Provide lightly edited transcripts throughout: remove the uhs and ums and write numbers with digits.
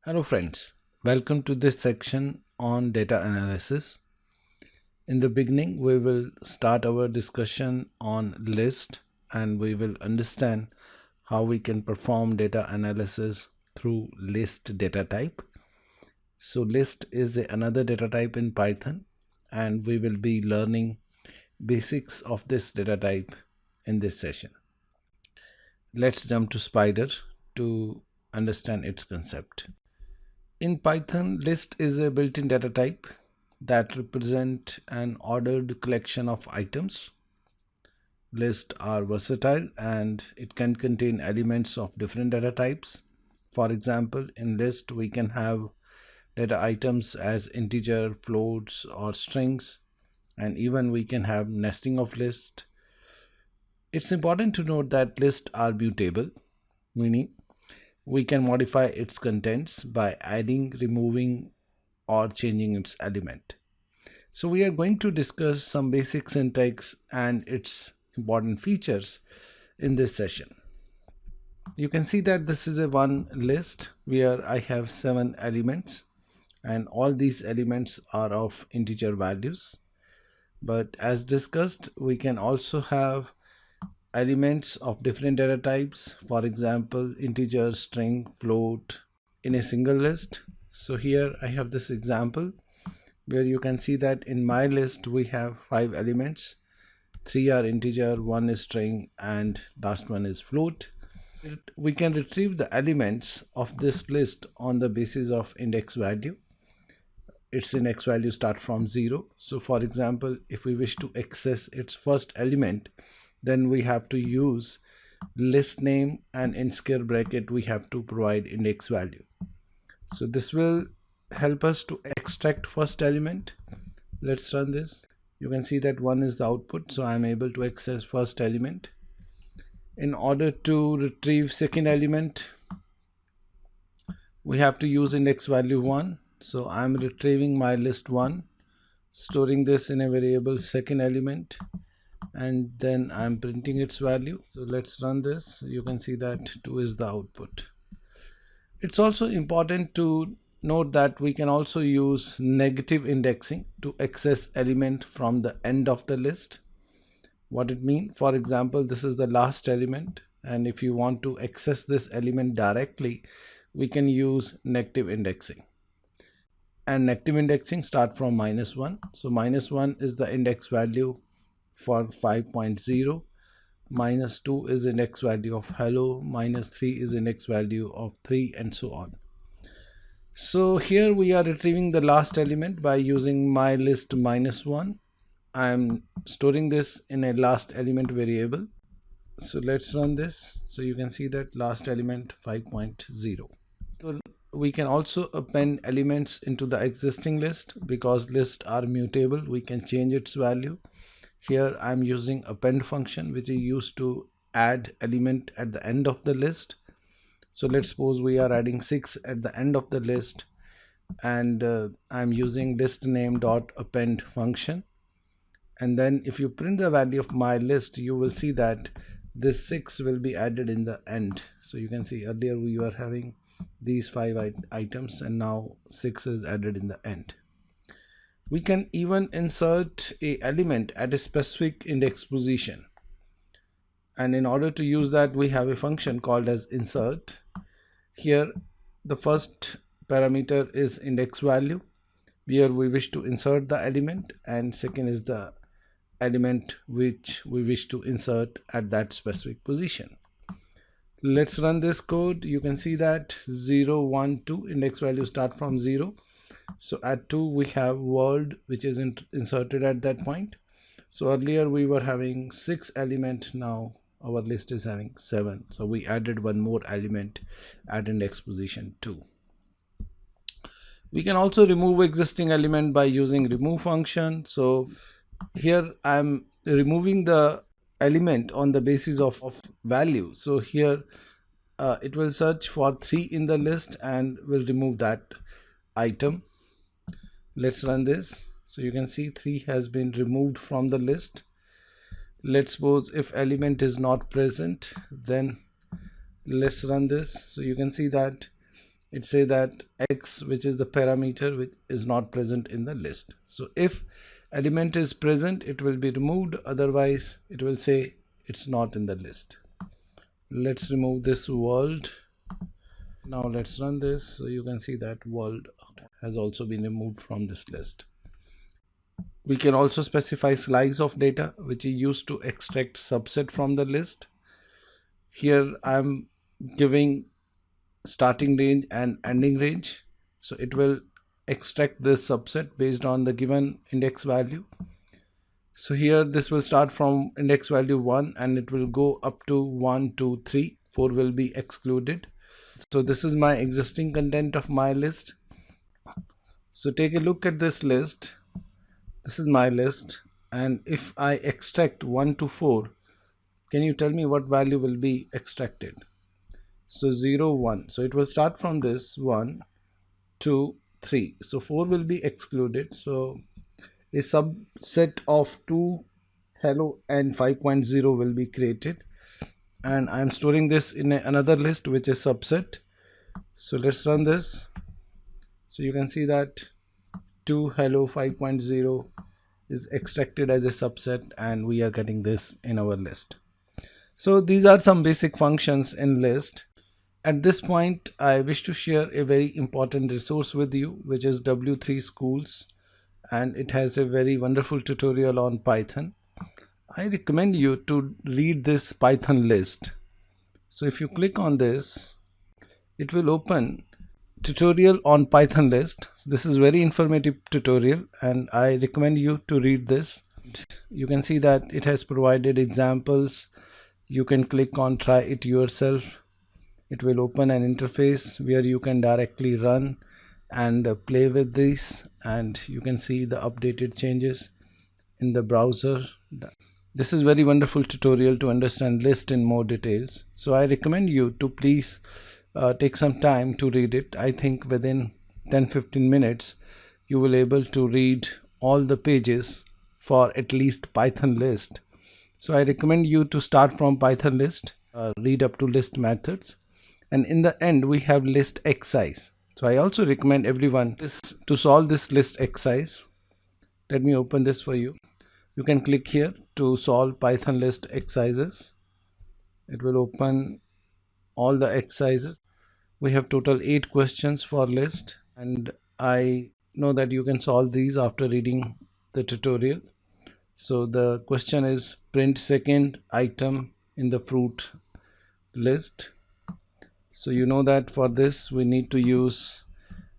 Hello friends, welcome to this section on data analysis. In the beginning, we will start our discussion on list and we will understand how we can perform data analysis through list data type. So list is another data type in Python and we will be learning basics of this data type in this session. Let's jump to Spider to understand its concept. In Python, list is a built-in data type that represent an ordered collection of items. Lists are versatile and it can contain elements of different data types. For example, in list we can have data items as integer, floats or strings, and even we can have nesting of lists. It's important to note that lists are mutable, meaning we can modify its contents by adding, removing, or changing its element. So we are going to discuss some basic syntax and its important features in this session. You can see that this is a one list where I have 7 elements and all these elements are of integer values. But as discussed, we can also have elements of different data types, for example integer, string, float in a single list. So here I have this example where you can see that in my list we have 5 elements, 3 are integer, 1 is string and last one is float. We can retrieve the elements of this list on the basis of index value. Its index value start from 0. So for example, if we wish to access its first element, then we have to use list name and in square bracket we have to provide index value. So this will help us to extract first element. Let's run this. You can see that 1 is the output, so I'm able to access first element. In order to retrieve second element, we have to use index value 1. So I'm retrieving my list 1, storing this in a variable second element, and then I'm printing its value. So let's run this. You can see that 2 is the output. It's also important to note that we can also use negative indexing to access element from the end of the list. What it means, for example, this is the last element, and if you want to access this element directly, we can use negative indexing. And negative indexing start from -1. So -1 is the index value for 5.0, -2 is index value of hello, -3 is index value of 3, and so on. So here we are retrieving the last element by using my list -1. I'm storing this in a last element variable. So let's run this. So you can see that last element 5.0. So we can also append elements into the existing list. Because lists are mutable, we can change its value. Here I'm using append function, which is used to add element at the end of the list. So let's suppose we are adding 6 at the end of the list, and I'm using list name dot append function. And then if you print the value of my list, you will see that this 6 will be added in the end. So you can see earlier we were having these 5 items and now 6 is added in the end. We can even insert a element at a specific index position. And in order to use that, we have a function called as insert. Here the first parameter is index value, where we wish to insert the element, and second is the element which we wish to insert at that specific position. Let's run this code. You can see that 0, 1, 2 index value start from 0. So at 2 we have world, which is inserted at that point. So earlier we were having 6 element, now our list is having 7. So we added one more element at index position 2. We can also remove existing element by using remove function. So here I'm removing the element on the basis of value. So here it will search for 3 in the list and will remove that item. Let's run this. So you can see 3 has been removed from the list. Let's suppose if element is not present, then let's run this. So you can see that it say that X, which is the parameter, which is not present in the list. So if element is present, it will be removed, otherwise it will say it's not in the list. Let's remove this world. Now let's run this. So you can see that world has also been removed from this list. We can also specify slice of data, which is used to extract subset from the list. Here I'm giving starting range and ending range, so it will extract this subset based on the given index value. So here this will start from index value 1 and it will go up to 1, 2, 3, 4 will be excluded. So this is my existing content of my list. So take a look at this list. This is my list, and if I extract 1 to 4, can you tell me what value will be extracted? So 0, 1, so it will start from this 1, 2, 3, so 4 will be excluded. So a subset of 2, hello and 5.0 will be created, and I am storing this in another list which is subset. So let's run this. So you can see that 2 hello 5.0 is extracted as a subset, and we are getting this in our list. So these are some basic functions in list. At this point, I wish to share a very important resource with you, which is W3 Schools, and it has a very wonderful tutorial on Python. I recommend you to read this Python list. So if you click on this, it will open tutorial on Python list. This is very informative tutorial and I recommend you to read this. You can see that it has provided examples. You can click on try it yourself. It will open an interface where you can directly run and play with this, and you can see the updated changes in the browser. This is very wonderful tutorial to understand list in more details. So I recommend you to please take some time to read it. I think within 10-15 minutes you will able to read all the pages for at least Python list. So I recommend you to start from Python list, read up to list methods, and in the end we have list exercise. So I also recommend everyone to solve this list exercise. Let me open this for you. You can click here to solve Python list exercises. It will open all the exercises. We have total 8 questions for list, and I know that you can solve these after reading the tutorial. So the question is print second item in the fruit list. So you know that for this we need to use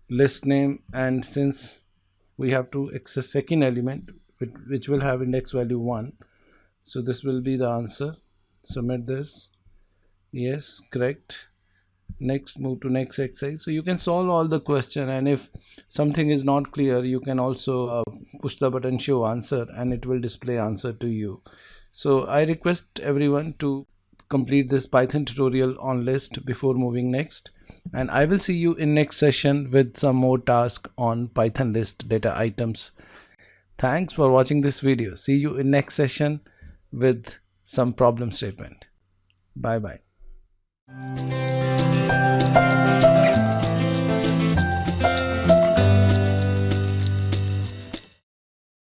list name, and since we have to access second element which will have index value 1, so this will be the answer. Submit this. Yes, correct. Next, move to next exercise. So you can solve all the question, and if something is not clear you can also push the button show answer and it will display answer to you. So I request everyone to complete this Python tutorial on list before moving next, and I will see you in next session with some more tasks on Python list data items. Thanks for watching this video. See you in next session with some problem statement. Bye bye.